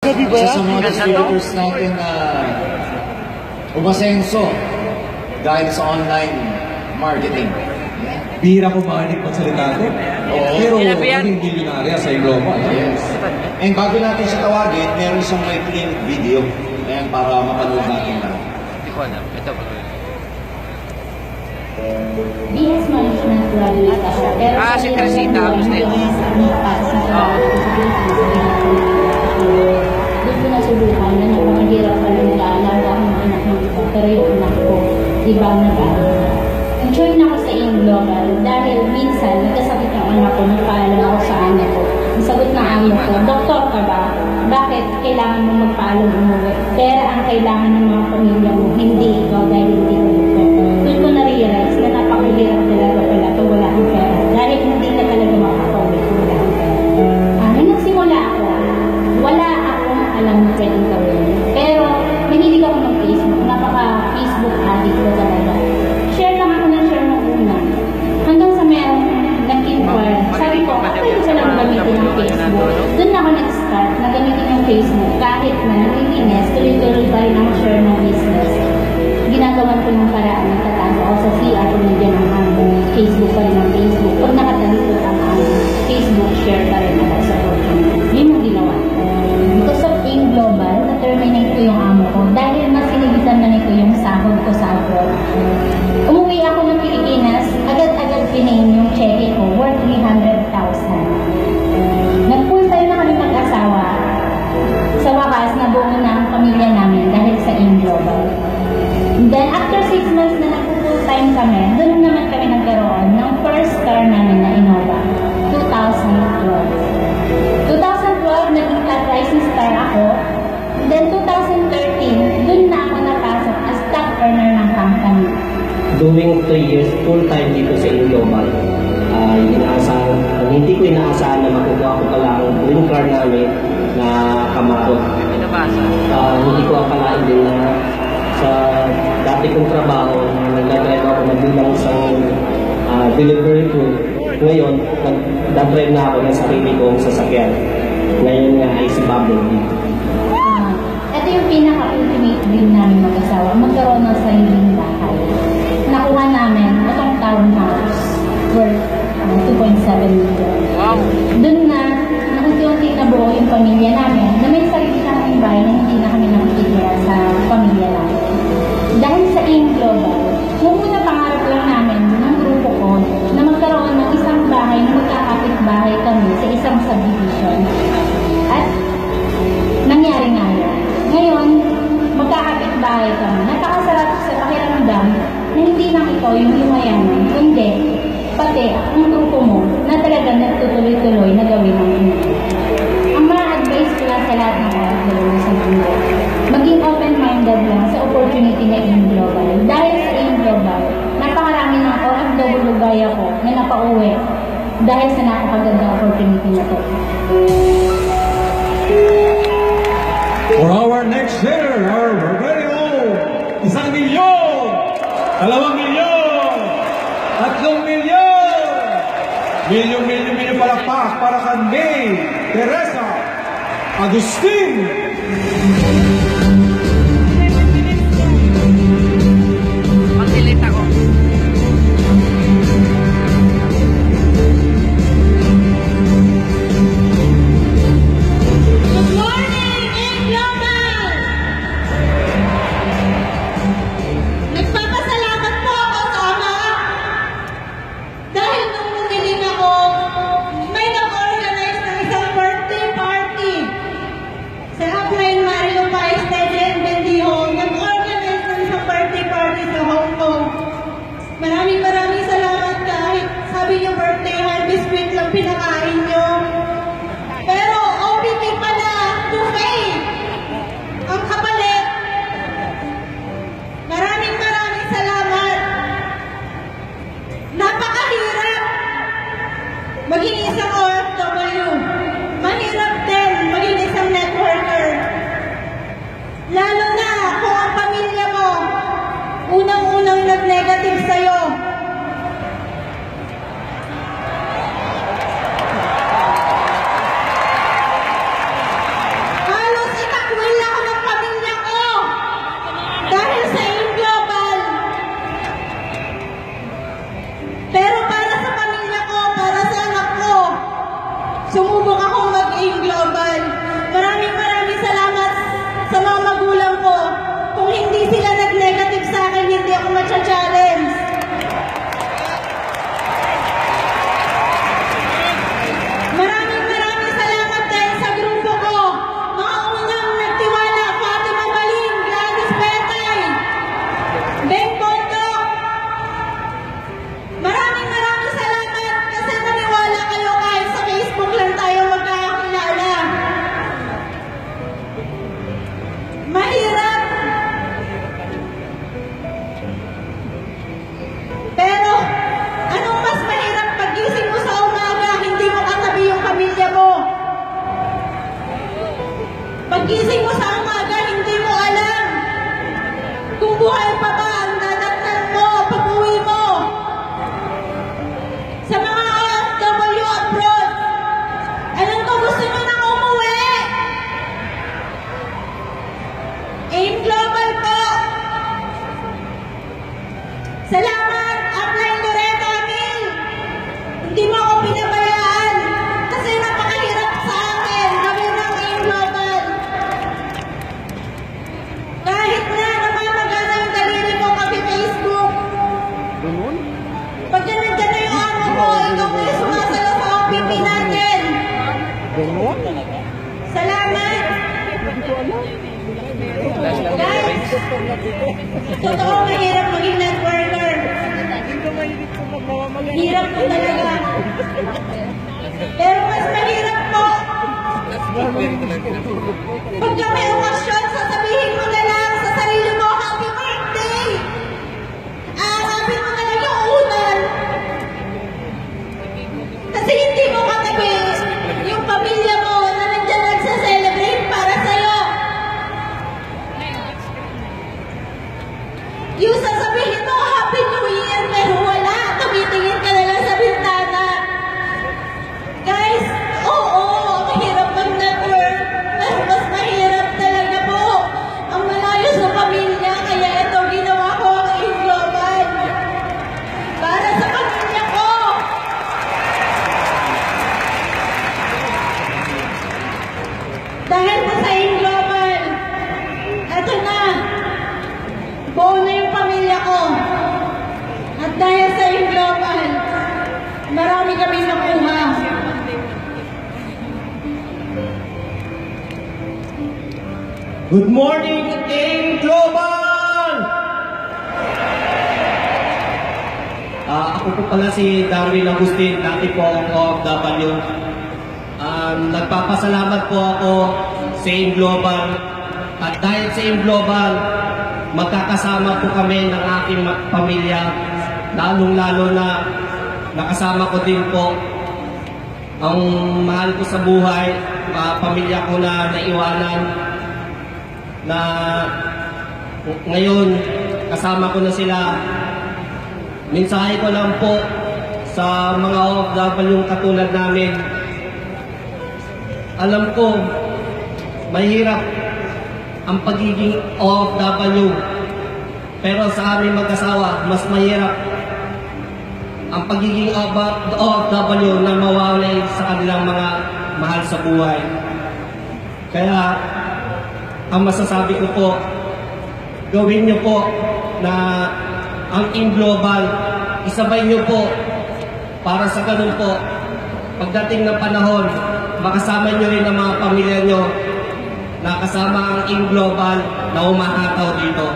Gabi ba Isa yan? sa mga distributors natin na umasenso dahil sa online marketing. Bihira ko marinig magsalita ko. Oo. Pero Sinabihan. naging milyonarya sa Iloma. Yes. And bago natin siya tawagin, meron siyang maikling video. Ayan, para mapanood natin lang. Hindi ko alam. Ito ba? BS Management graduate ako. Pero Si Crescita. Gusto yun. Doon ko nasubukan na napakahirap pala nag-aalaga akong anak ng iba. Pero yung anak ko, iba ang nag-aalaga. Nag-join ako sa AIM Global dahil minsan nagkasakit yung anak ko, nagpaalam ako sa anak ko. Ang sagot ng amo ko, "Doktor ka ba? Bakit kailangan mo magpaalam umuwi? Pera ang kailangan ng mga pamilya mo, hindi ikaw dahil hindi ka doktor." Doon ko na-realize na napakahirap talaga pala pag wala kang pera. Dahil hindi ka talaga makakauwi kung wala kang pera. Nung nagsimula ako, wala akong alam na pwedeng gawin. Pero mahilig ako mag-Facebook. Napaka-Facebook addict ko talaga. Share lang ako ng share ng una. Hanggang sa merong nag-inquire. Sabi ko, pwede ko lang gamitin ng Facebook. Doon ako nag-start na gamitin yung Facebook. Kahit na naglilinis, tuloy-tuloy pa rin ako share ng business. Ginagawan ko ng paraan, nagtatago ako sa CR kung nandiyan ang aming Facebook pa rin ang Facebook. Pag nakatalikot ang aming Facebook, share pa rin ako sa opportunity. Yun ang ginawa ko. Because of AIM Global, na-terminate ko yung amo ko dahil mas sinigitan na nito yung sahod ko sa abroad. Umuwi ako ng Pilipinas, agad-agad pinain yung cheque ko, worth 300,000. Nag-full time na kami mag-asawa. Sa wakas, nabuo na ang pamilya namin dahil sa AIM Global. Then, after 6 months na nag-full time kami, doon naman kami nagkaroon ng first car namin na Innova, 2012. 2012, naging top rising star ako. Then, 2013, doon na ako napasok as top earner ng company. Doing 3 years full-time dito sa Global. Hindi ko inaasahan na makukuha ko pala ang green car namin na Camaro. Pinabasa. Hindi ko akalain din na sa dati kong trabaho, nag-drive ako magbilang isang delivery crew. Ngayon, nag-drive na ako ng sarili kong sasakyan. Ngayon nga ay si Bubble D. Ito yung pinaka-ultimate dream namin mag-asawa, magkaroon ng sariling bahay. Nakuha namin itong townhouse worth 2.7 million. Wow! Doon na unti-unti nabuo yung pamilya namin na may sarili kaming bahay na hindi na kami nakikitira sa pamilya namin. Dahil sa AIM Global, nung una pangarap lang namin ng grupo ko na magkaroon ng isang bahay na magkakapit-bahay kami sa isang subdivision. At nangyari nga yun. Ngayon, magkakapit-bahay kami. Napakasarap sa pakiramdam na hindi lang ikaw yung lumayanan, kundi pati ang grupo mo na talagang nagtutuloy-tuloy na gawin ang mundo. Ang mga advice ko lang sa lahat ng OFW sa mundo, maging open-minded lang sa opportunity na AIM Global. Dahil sa AIM Global, napakarami ng OFW gaya ko na napauwi dahil sa napakagandang opportunity na to. For our next year, our very own, 1 milyon, 2 milyon, 3 milyon, milyon palakpak para kay Teresa Agustin. Mag-delete ako. Good morning, AIM Global! Nagpapasalamat po ako sa Ama dahil nung mumiling ako, may nag-organize ng isang birthday party sa Upline Mario Pagising mo sa umaga, hindi mo alam kung buhay pa ba ang dadagnan mo pag-uwi mo. Sa mga OFW abroad, alam ko gusto nyo nang umuwi. AIM Global po. Salamat, Upline Loretta Amil. Hindi mo ako pinabayaan kasi napakahirap sa akin gawin ng AIM Global. Kahit na namamagana yung daliri mo kami Facebook. Pag nandiyan na yung amo mo, ikaw may sumasalo sa OPP natin. Salamat. Guys, totoo mahirap maging networker. Hirap po talaga. Pero mas mahirap po. Pagka may okasyon, sasabihin mo na lang sa sarili mo, happy birthday! Aarapin mo na lang yung unan. Kasi hindi mo katabi yung pamilya mo na nandiyan nagsa-celebrate para sa'yo. Yung sasabihin mo, Happy New Year, pero wala. Tumitingin ka na lang sa bintana. Guys, oo, mahirap mag-network. Pero mas mahirap talaga po ang malayo sa pamilya. Kaya ito, ginawa ko ang AIM Global. Para sa pamilya ko. Dahil po sa AIM Global, eto na. Buo na yung pamilya ko. At dahil sa AIM Global, marami kami nakuha. Good morning, AIM Global! Ako po pala si Darwin Agustin, dati po akong OFW. Nagpapasalamat po ako sa AIM Global. At dahil sa AIM Global, magkakasama po kami ng aking pamilya. Lalong-lalo na nakasama ko din po ang mahal ko sa buhay, pamilya ko na naiwanan, na ngayon kasama ko na sila. Mensahe ko lang po sa mga OFW katulad namin. Alam ko, mahirap ang pagiging OFW. Pero sa aming mag-asawa, mas mahirap ang pagiging OFW na mawalay sa kanilang mga mahal sa buhay. Kaya, ang masasabi ko po, gawin niyo po na ang AIM Global, isabay niyo po para sa ganun po, pagdating ng panahon, makasama niyo rin ang mga pamilya niyo na kasama ang AIM Global na umahataw dito.